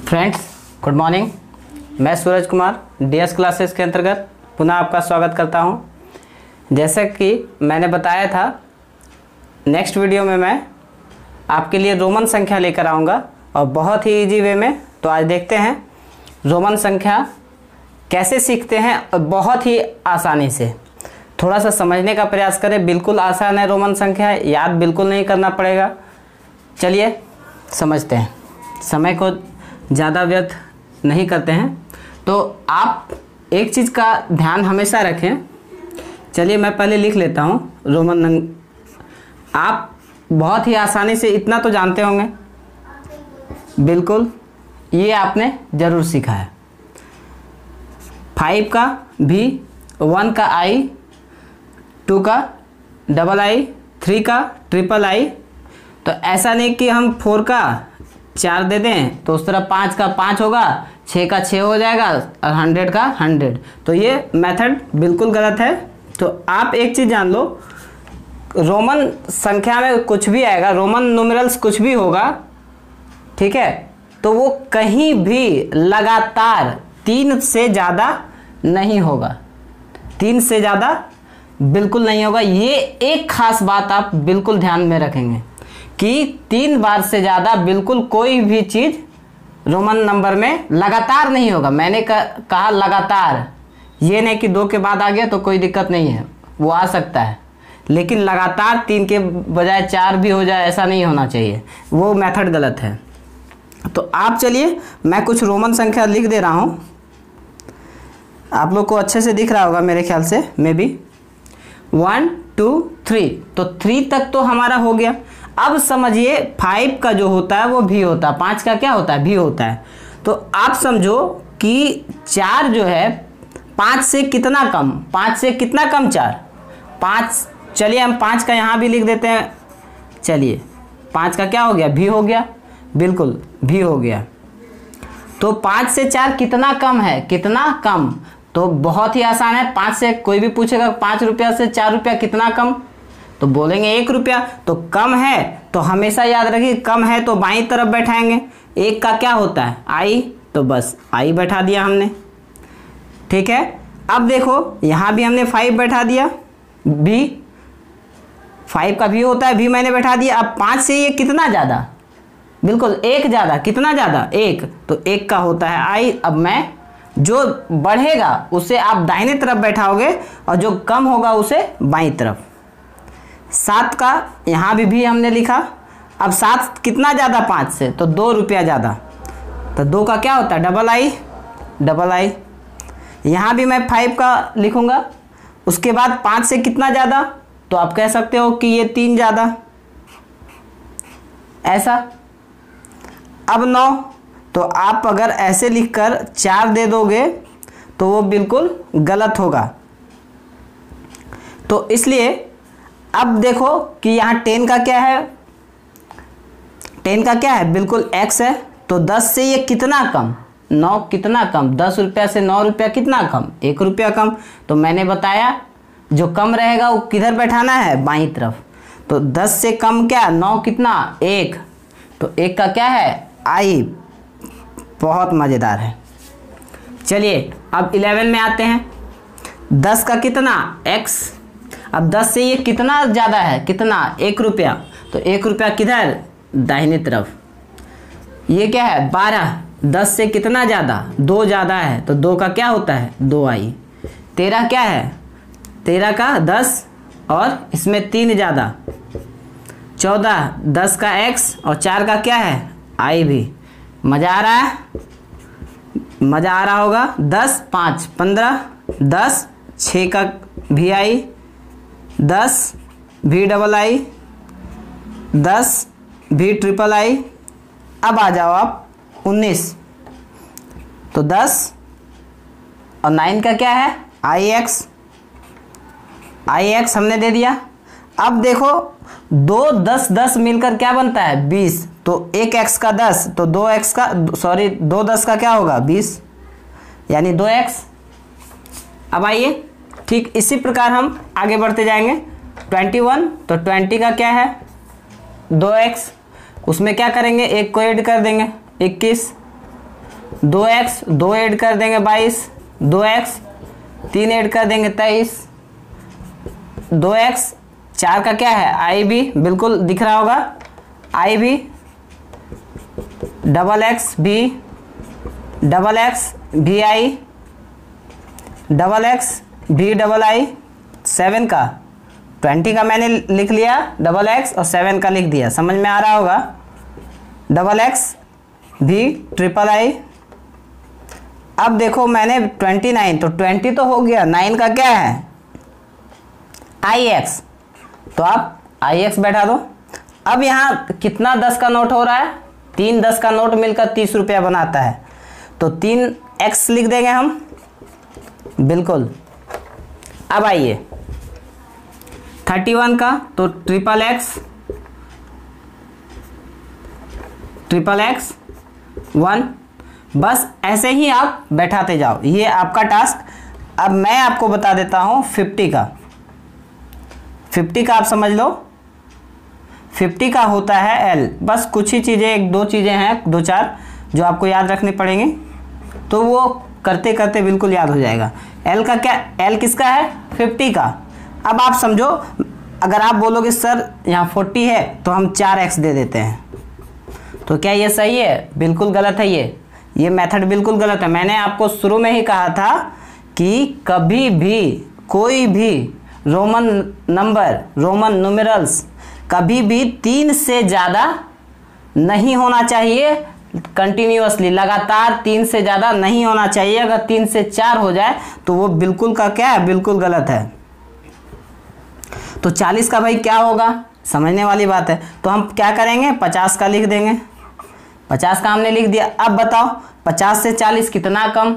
Friends, good morning. मैं Suraj Kumar DS classes के अंतर्गत पुनः आपका स्वागत करता हूं। जैसे कि मैंने बताया था, नेक्स्ट वीडियो में मैं आपके लिए रोमन संख्या लेकर आऊंगा और बहुत ही इजी वे में। तो आज देखते हैं रोमन संख्या कैसे सीखते हैं और बहुत ही आसानी से। थोड़ा सा समझने का प्रयास करें, बिल्कुल आसान है रोमन संख्या, याद बिल्कुल नहीं करना पड़ेगा। चलिए समझते हैं, समय को ज़्यादा व्यर्थ नहीं करते हैं। तो आप एक चीज़ का ध्यान हमेशा रखें। चलिए मैं पहले लिख लेता हूँ रोमन। आप बहुत ही आसानी से इतना तो जानते होंगे, बिल्कुल ये आपने ज़रूर सीखा है। 5 का V, 1 का I, 2 का II, 3 का III। तो ऐसा नहीं कि हम 4 का 4 दे दें तो उस तरह 5 का 5 होगा, 6 का 6 हो जाएगा और 100 का 100। तो ये मेथड बिल्कुल गलत है। तो आप एक चीज़ जान लो, रोमन संख्या में कुछ भी आएगा, रोमन न्यूमेरल्स कुछ भी होगा, ठीक है, तो वो कहीं भी लगातार 3 से ज़्यादा नहीं होगा। 3 से ज़्यादा बिल्कुल नहीं होगा। ये एक खास बात आप बिल्कुल ध्यान में रखेंगे कि 3 बार से ज़्यादा बिल्कुल कोई भी चीज़ रोमन नंबर में लगातार नहीं होगा। मैंने कहा लगातार, ये नहीं कि 2 के बाद आ गया तो कोई दिक्कत नहीं है, वो आ सकता है, लेकिन लगातार 3 के बजाय 4 भी हो जाए ऐसा नहीं होना चाहिए, वो मेथड गलत है। तो आप चलिए मैं कुछ रोमन संख्या लिख दे रहा हूँ, आप लोग को अच्छे से दिख रहा होगा मेरे ख्याल से, मे बी 1 2 3। तो 3 तक तो हमारा हो गया। अब समझिए 5 का जो होता है वो भी होता है, 5 का क्या होता है, भी होता है। तो आप समझो कि 4 जो है 5 से कितना कम, 5 से कितना कम 4, 5। चलिए हम 5 का यहाँ भी लिख देते हैं। चलिए 5 का क्या हो गया, भी हो गया, बिल्कुल भी हो गया। तो 5 से 4 कितना कम है, कितना कम, तो बहुत ही आसान है। 5 से कोई भी पूछेगा 5 रुपया से 4 रुपया कितना कम, तो बोलेंगे 1 रुपया। तो कम है तो हमेशा याद रखिए, कम है तो बाईं तरफ बैठाएंगे। 1 का क्या होता है, I, तो बस I बैठा दिया हमने, ठीक है। अब देखो यहाँ भी हमने 5 बैठा दिया, भी 5 का भी होता है, भी मैंने बैठा दिया। अब 5 से ये कितना ज़्यादा, बिल्कुल 1 ज़्यादा, कितना ज़्यादा, 1, तो 1 का होता है I। अब मैं जो बढ़ेगा उसे आप दाहिने तरफ बैठाओगे और जो कम होगा उसे बाईं तरफ। 7 का यहाँ भी हमने लिखा। अब 7 कितना ज़्यादा 5 से, तो 2 रुपया ज़्यादा, तो 2 का क्या होता है, II। यहाँ भी मैं 5 का लिखूँगा। उसके बाद 5 से कितना ज़्यादा, तो आप कह सकते हो कि ये 3 ज़्यादा, ऐसा। अब 9, तो आप अगर ऐसे लिखकर 4 दे दोगे तो वो बिल्कुल गलत होगा। तो इसलिए अब देखो कि यहाँ 10 का क्या है, 10 का क्या है, बिल्कुल x है। तो 10 से ये कितना कम, 9 कितना कम, 10 रुपया से 9 रुपया कितना कम, 1 रुपया कम। तो मैंने बताया जो कम रहेगा वो किधर बैठाना है, बाईं तरफ। तो 10 से कम क्या, 9 कितना, 1, तो 1 का क्या है, I। बहुत मज़ेदार है। चलिए अब 11 में आते हैं। 10 का कितना, x। अब 10 से ये कितना ज़्यादा है, कितना, 1 रुपया, तो 1 रुपया किधर, दाहिने तरफ। ये क्या है, 12। 10 से कितना ज़्यादा, 2 ज़्यादा है, तो 2 का क्या होता है, 2I। 13 क्या है, 13 का 10 और इसमें 3 ज़्यादा, 14। 10 का x और 4 का क्या है, I भी। मज़ा आ रहा है, मज़ा आ रहा होगा। 10 5 15, 10 6 का VI, 10 VII, 10 VIII। अब आ जाओ आप 19, तो 10 और 9 का क्या है, IX हमने दे दिया। अब देखो 2 10 10 मिलकर क्या बनता है, 20। तो 1 x का 10, तो 2x का, सॉरी 2 10 का क्या होगा, 20, यानी 2x। अब आइए ठीक इसी प्रकार हम आगे बढ़ते जाएंगे। 21, तो 20 का क्या है, 2x। उसमें क्या करेंगे, एक को ऐड कर देंगे, 21। 2x 2 ऐड कर देंगे 22, 2x 3 ऐड कर देंगे 23, 2x 4 का क्या है आई भी, बिल्कुल दिख रहा होगा आई भी, डबल एक्स भी, डबल एक्स भी आई, डबल एक्स भी डबल आई, 7 का 20 का मैंने लिख लिया डबल एक्स और 7 का लिख दिया, समझ में आ रहा होगा। डबल एक्स भी ट्रिपल आई। अब देखो मैंने 29 तो 20 तो हो गया, 9 का क्या है आई एक्स, तो आप आई एक्स बैठा दो। अब यहाँ कितना 10 का नोट हो रहा है, 3 10 का नोट मिलकर 30 रुपया बनाता है, तो 3x लिख देंगे हम, बिल्कुल। अब आइए 31 का तो ट्रिपल एक्स 1, बस ऐसे ही आप बैठाते जाओ, ये आपका टास्क। अब मैं आपको बता देता हूँ 50 का आप समझ लो, 50 का होता है L, बस कुछ ही चीज़ें, 1-2 चीज़ें हैं, 2-4 जो आपको याद रखनी पड़ेंगी, तो वो करते करते बिल्कुल याद हो जाएगा। L का क्या, L किसका है 50 का। अब आप समझो, अगर आप बोलोगे सर यहाँ 40 है तो हम 4x दे देते हैं, तो क्या ये सही है, बिल्कुल गलत है, ये मेथड बिल्कुल गलत है। मैंने आपको शुरू में ही कहा था कि कभी भी कोई भी रोमन नंबर, रोमन न्यूमेरल्स कभी भी 3 से ज़्यादा नहीं होना चाहिए, कंटिन्यूअसली लगातार 3 से ज़्यादा नहीं होना चाहिए। अगर 3 से 4 हो जाए तो वो बिल्कुल का क्या है, बिल्कुल गलत है। तो 40 का भाई क्या होगा, समझने वाली बात है, तो हम क्या करेंगे 50 का लिख देंगे, 50 का हमने लिख दिया। अब बताओ 50 से 40 कितना कम,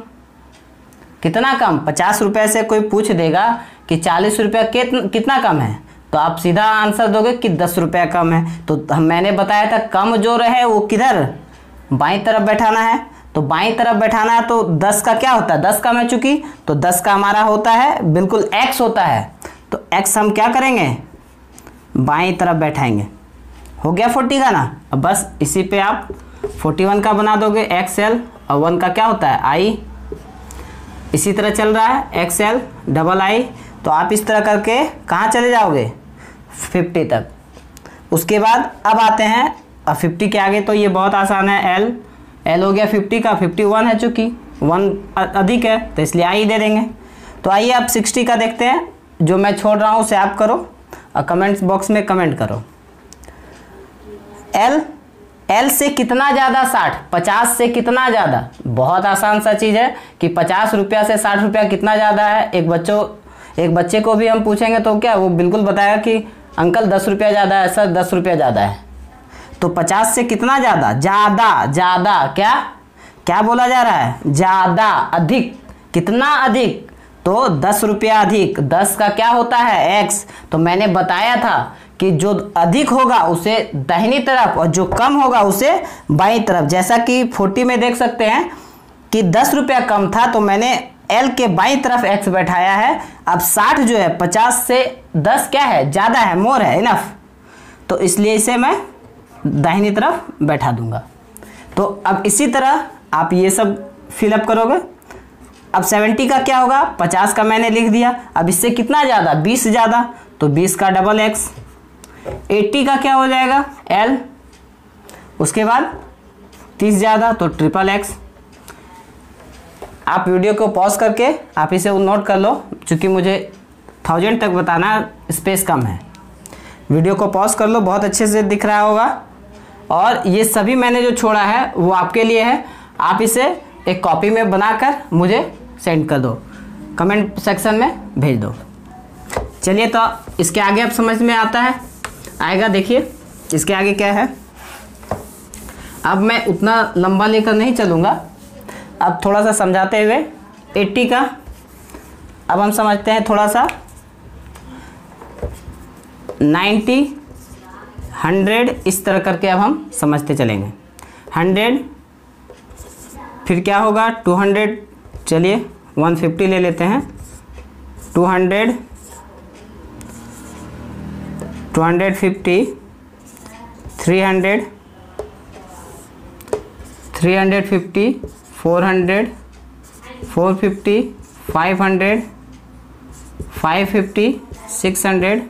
कितना कम, 50 रुपये से कोई पूछ देगा कि 40 रुपया कितना कम है, तो आप सीधा आंसर दोगे कि 10 रुपया कम है। तो मैंने बताया था कम जो रहे वो किधर, बाईं तरफ बैठाना है, तो बाईं तरफ बैठाना है, तो 10 का क्या होता है, 10 का मैं चुकी, तो 10 का हमारा होता है बिल्कुल x होता है, तो x हम क्या करेंगे बाईं तरफ बैठाएंगे। हो गया 40 का ना। अब बस इसी पे आप 41 का बना दोगे XL, और 1 का क्या होता है I, इसी तरह चल रहा है XL डबल I, तो आप इस तरह करके कहाँ चले जाओगे 50 तक। उसके बाद अब आते हैं 50 के आगे, तो ये बहुत आसान है, L हो गया 50 का, 51 है, चूँकि 1 अधिक है तो इसलिए I दे देंगे। तो आइए अब 60 का देखते हैं, जो मैं छोड़ रहा हूँ उसे आप करो और कमेंट्स बॉक्स में कमेंट करो। L से कितना ज़्यादा 60, 50 से कितना ज़्यादा, बहुत आसान सा चीज़ है कि 50 रुपया से 60 रुपया कितना ज़्यादा है। एक बच्चे को भी हम पूछेंगे तो क्या वो बिल्कुल बताएगा कि अंकल 10 रुपया ज़्यादा है, सर 10 रुपया ज़्यादा है। तो 50 से कितना ज़्यादा, ज़्यादा क्या बोला जा रहा है, ज़्यादा, अधिक, कितना अधिक, तो 10 रुपया अधिक। 10 का क्या होता है x, तो मैंने बताया था कि जो अधिक होगा उसे दाहिनी तरफ और जो कम होगा उसे बाईं तरफ। जैसा कि 40 में देख सकते हैं कि 10 रुपया कम था तो मैंने L के बाईं तरफ x बैठाया है। अब 60 जो है 50 से 10 क्या है, ज़्यादा है, मोर है, इनफ, तो इसलिए इसे मैं दाहिनी तरफ बैठा दूंगा। तो अब इसी तरह आप ये सब फिलअप करोगे। अब 70 का क्या होगा, 50 का मैंने लिख दिया, अब इससे कितना ज़्यादा, 20 ज़्यादा, तो 20 का डबल x। 80 का क्या हो जाएगा L, उसके बाद 30 ज़्यादा तो ट्रिपल x। आप वीडियो को पॉज करके आप इसे नोट कर लो, क्योंकि मुझे 1000 तक बताना, स्पेस कम है। वीडियो को पॉज कर लो, बहुत अच्छे से दिख रहा होगा। और ये सभी मैंने जो छोड़ा है वो आपके लिए है, आप इसे एक कॉपी में बनाकर मुझे सेंड कर दो, कमेंट सेक्शन में भेज दो। चलिए तो इसके आगे अब समझ में आएगा। देखिए इसके आगे क्या है। अब मैं उतना लंबा लेकर नहीं चलूँगा, अब थोड़ा सा समझाते हुए 80 का अब हम समझते हैं थोड़ा सा। 90, 100 इस तरह करके अब हम समझते चलेंगे। 100, फिर क्या होगा 200, चलिए 150 ले लेते हैं। 200, 250, 300, 350, 400, 450, 500, 550, 600,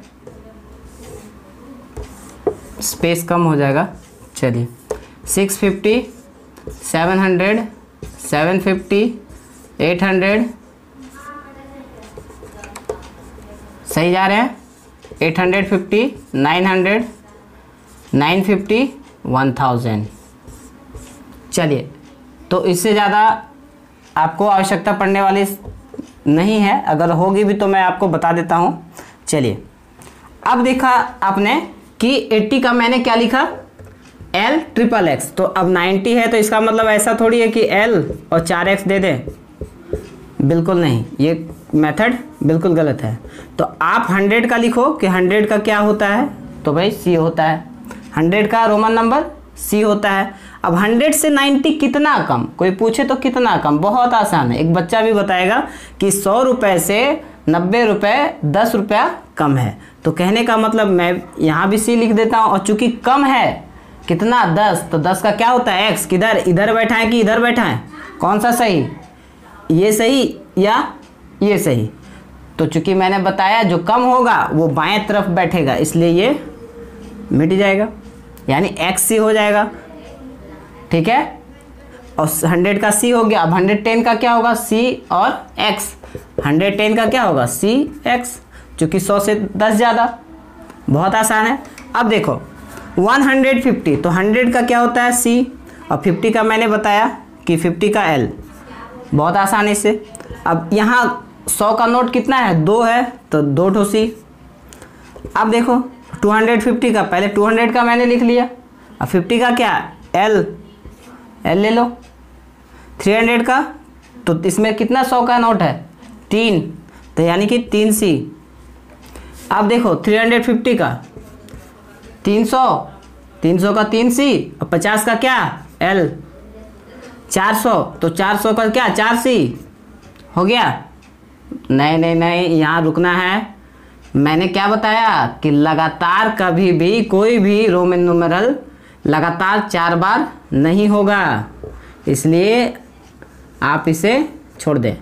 स्पेस कम हो जाएगा, चलिए 650, 700, 750, 800, सही जा रहे हैं, 850, 900, 950, 1000। चलिए, तो इससे ज़्यादा आपको आवश्यकता पड़ने वाली नहीं है, अगर होगी भी तो मैं आपको बता देता हूँ। चलिए, अब देखा आपने कि 80 का मैंने क्या लिखा, L ट्रिपल एक्स, तो अब 90 है तो इसका मतलब ऐसा थोड़ी है कि L और 4x दे दें, बिल्कुल नहीं, ये मेथड बिल्कुल गलत है। तो आप 100 का लिखो कि 100 का क्या होता है, तो भाई C होता है, 100 का रोमन नंबर C होता है। अब 100 से 90 कितना कम, कोई पूछे तो कितना कम, बहुत आसान है, एक बच्चा भी बताएगा कि 100 रुपये से 90 रुपये 10 रुपया कम है। तो कहने का मतलब मैं यहाँ भी C लिख देता हूँ, और चूंकि कम है कितना 10, तो 10 का क्या होता है x, किधर, इधर बैठा है कि इधर बैठा है, कौन सा सही, ये सही या ये सही। तो चूंकि मैंने बताया जो कम होगा वो बाएं तरफ बैठेगा, इसलिए ये मिट जाएगा, यानी XC हो जाएगा, ठीक है। और 100 का C हो गया। अब 110 का क्या होगा, C और X, 110 का क्या होगा, C X, चूंकि 100 से 10 ज़्यादा, बहुत आसान है। अब देखो 150, तो 100 का क्या होता है C, और 50 का मैंने बताया कि 50 का L, बहुत आसानी से। अब यहाँ 100 का नोट कितना है, 2 है, तो 2 ठो C। अब देखो 250 का, पहले 200 का मैंने लिख लिया, अब 50 का क्या, L ले लो। 300 का, तो इसमें कितना 100 का नोट है, 3, तो यानी कि 3C। अब देखो 350 का 300 का 3C, और 50 का क्या L, 400, तो 400 का क्या 4C हो गया। नहीं, यहाँ रुकना है। मैंने क्या बताया कि लगातार कभी भी कोई भी रोमन न्यूमेरल लगातार 4 बार नहीं होगा, इसलिए आप इसे छोड़ दें।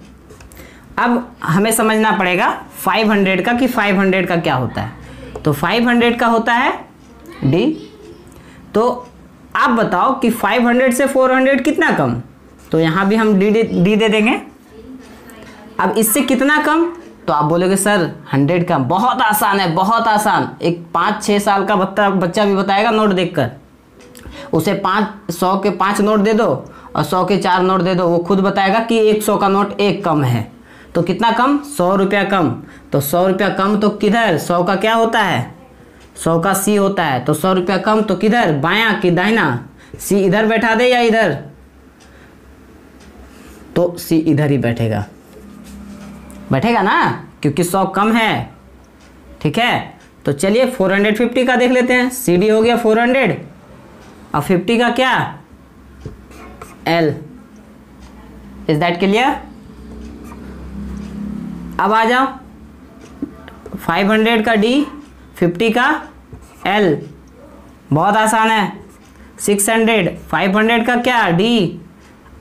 अब हमें समझना पड़ेगा 500 का कि 500 का क्या होता है। तो 500 का होता है D। तो आप बताओ कि 500 से 400 कितना कम, तो यहाँ भी हम D दे देंगे। अब इससे कितना कम, तो आप बोलोगे सर 100 कम, बहुत आसान है, बहुत आसान। एक 5-6 साल का बच्चा भी बताएगा नोट देखकर, उसे 100 के 5 नोट दे दो और 100 के 4 नोट दे दो, वो खुद बताएगा कि 100 का नोट एक कम है। तो कितना कम, 100 रुपया कम। तो 100 रुपया कम तो किधर, 100 का क्या होता है, 100 का C होता है। तो 100 रुपया कम तो किधर, बायां कि दाहिना, C इधर बैठा दे या इधर, तो C इधर ही बैठेगा ना, क्योंकि 100 कम है, ठीक है। तो चलिए 450 का देख लेते हैं। CD हो गया 400 और 50 का क्या L। Is that clear. अब आ जाओ 500 का D, 50 का L, बहुत आसान है। 600, 500 का क्या D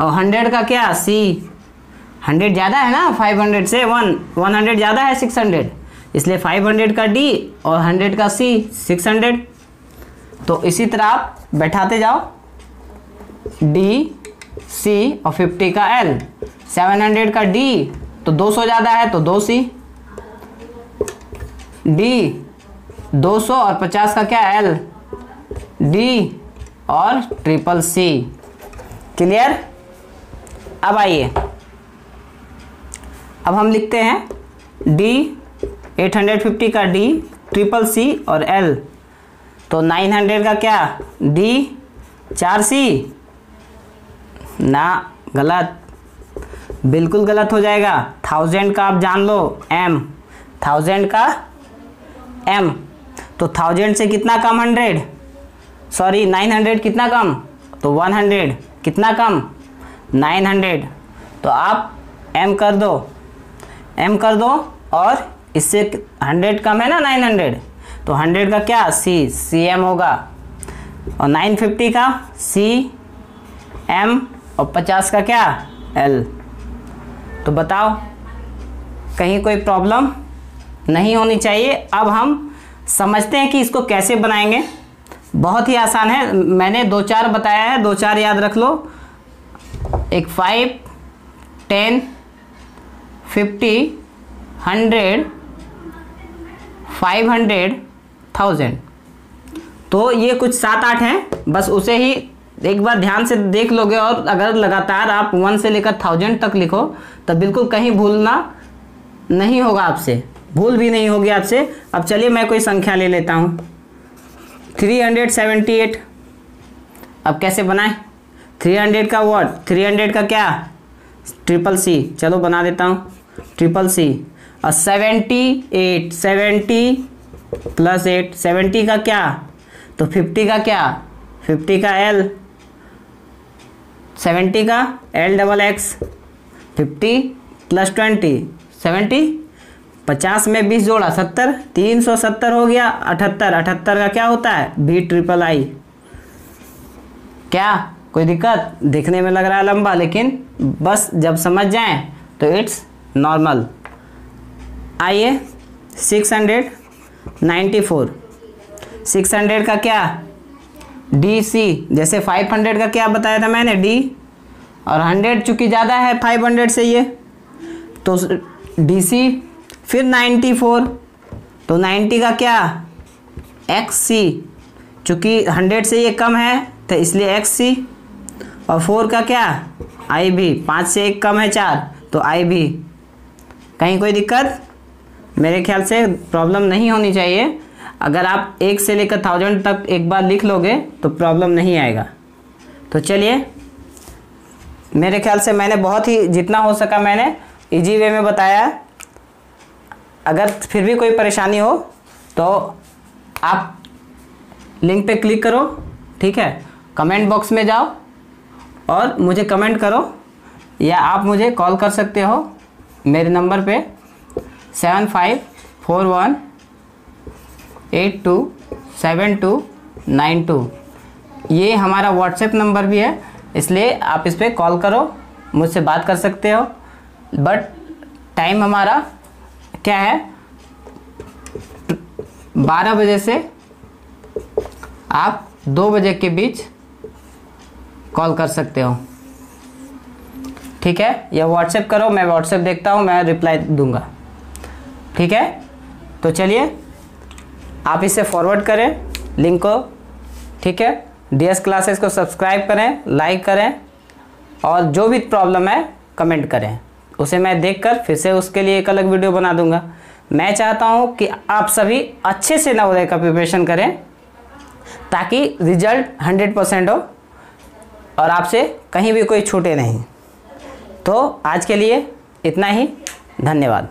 और 100 का क्या C। 100 ज़्यादा है ना 500 से, 100 ज़्यादा है 600, इसलिए 500 का D और 100 का C 600। तो इसी तरह आप बैठाते जाओ, D C और 50 का L। 700 का D, तो 200 ज़्यादा है तो 2C, D 200 और 50 का क्या L, D और ट्रिपल C। क्लियर। अब आइए, अब हम लिखते हैं D, 850 का D, ट्रिपल C और L। तो 900 का क्या D, 4C ना, गलत, बिल्कुल गलत हो जाएगा। 1000 का आप जान लो M, 1000 का M, तो 1000 से कितना कम 100, सॉरी 900 कितना कम, तो 100 कितना कम 900। तो आप M कर दो और इससे 100 कम है ना 900, तो 100 का क्या CM होगा, और 950 का CM और 50 का क्या L। तो बताओ कहीं कोई प्रॉब्लम नहीं होनी चाहिए। अब हम समझते हैं कि इसको कैसे बनाएंगे। बहुत ही आसान है, मैंने 2-4 बताया है, 2-4 याद रख लो। एक 5, 10, 50, 100, 500, 1000। तो ये कुछ 7-8 हैं, बस उसे ही एक बार ध्यान से देख लोगे। और अगर लगातार आप 1 से लेकर 1000 तक लिखो तो बिल्कुल कहीं भूलना नहीं होगा आपसे, भूल भी नहीं होगी आपसे। अब चलिए मैं कोई संख्या ले लेता हूँ, 378। अब कैसे बनाएं? 300 का व्हाट, 300 का क्या CCC, चलो बना देता हूँ CCC। और 78, 70 प्लस 8, 70 का क्या तो 50 का क्या, 50 का L, 70 का LXX, 50 प्लस 20 70, 50 में 20 जोड़ा 70, 370 हो गया। 78 का क्या होता है BIII। क्या कोई दिक्कत? दिखने में लग रहा है लंबा, लेकिन बस जब समझ जाएं तो इट्स नॉर्मल। आइए 694, 600 का क्या DC, जैसे 500 का क्या बताया था मैंने D, और 100 चूँकि ज़्यादा है 500 से ये, तो DC। फिर 94, तो 90 का क्या XC, चूँकि 100 से ये कम है तो इसलिए XC। और 4 का क्या IB, 5 से 1 कम है 4 तो IB। कहीं कोई दिक्कत? मेरे ख्याल से प्रॉब्लम नहीं होनी चाहिए। अगर आप 1 से लेकर 1000 तक एक बार लिख लोगे तो प्रॉब्लम नहीं आएगा। तो चलिए, मेरे ख्याल से मैंने बहुत ही जितना हो सका मैंने इजी वे में बताया। अगर फिर भी कोई परेशानी हो तो आप लिंक पे क्लिक करो, ठीक है, कमेंट बॉक्स में जाओ और मुझे कमेंट करो, या आप मुझे कॉल कर सकते हो मेरे नंबर पे 7541827292। ये हमारा व्हाट्सएप नंबर भी है, इसलिए आप इस पर कॉल करो, मुझसे बात कर सकते हो। बट टाइम हमारा क्या है, 12 बजे से आप 2 बजे के बीच कॉल कर सकते हो, ठीक है। या व्हाट्सएप करो, मैं व्हाट्सएप देखता हूँ, मैं रिप्लाई दूंगा, ठीक है। तो चलिए आप इसे फॉरवर्ड करें लिंक को, ठीक है। DS क्लासेस को सब्सक्राइब करें, लाइक करें, और जो भी प्रॉब्लम है कमेंट करें, उसे मैं देखकर फिर से उसके लिए एक अलग वीडियो बना दूंगा। मैं चाहता हूं कि आप सभी अच्छे से नवोदय का प्रिपरेशन करें ताकि रिजल्ट 100% हो और आपसे कहीं भी कोई छूटे नहीं। तो आज के लिए इतना ही, धन्यवाद।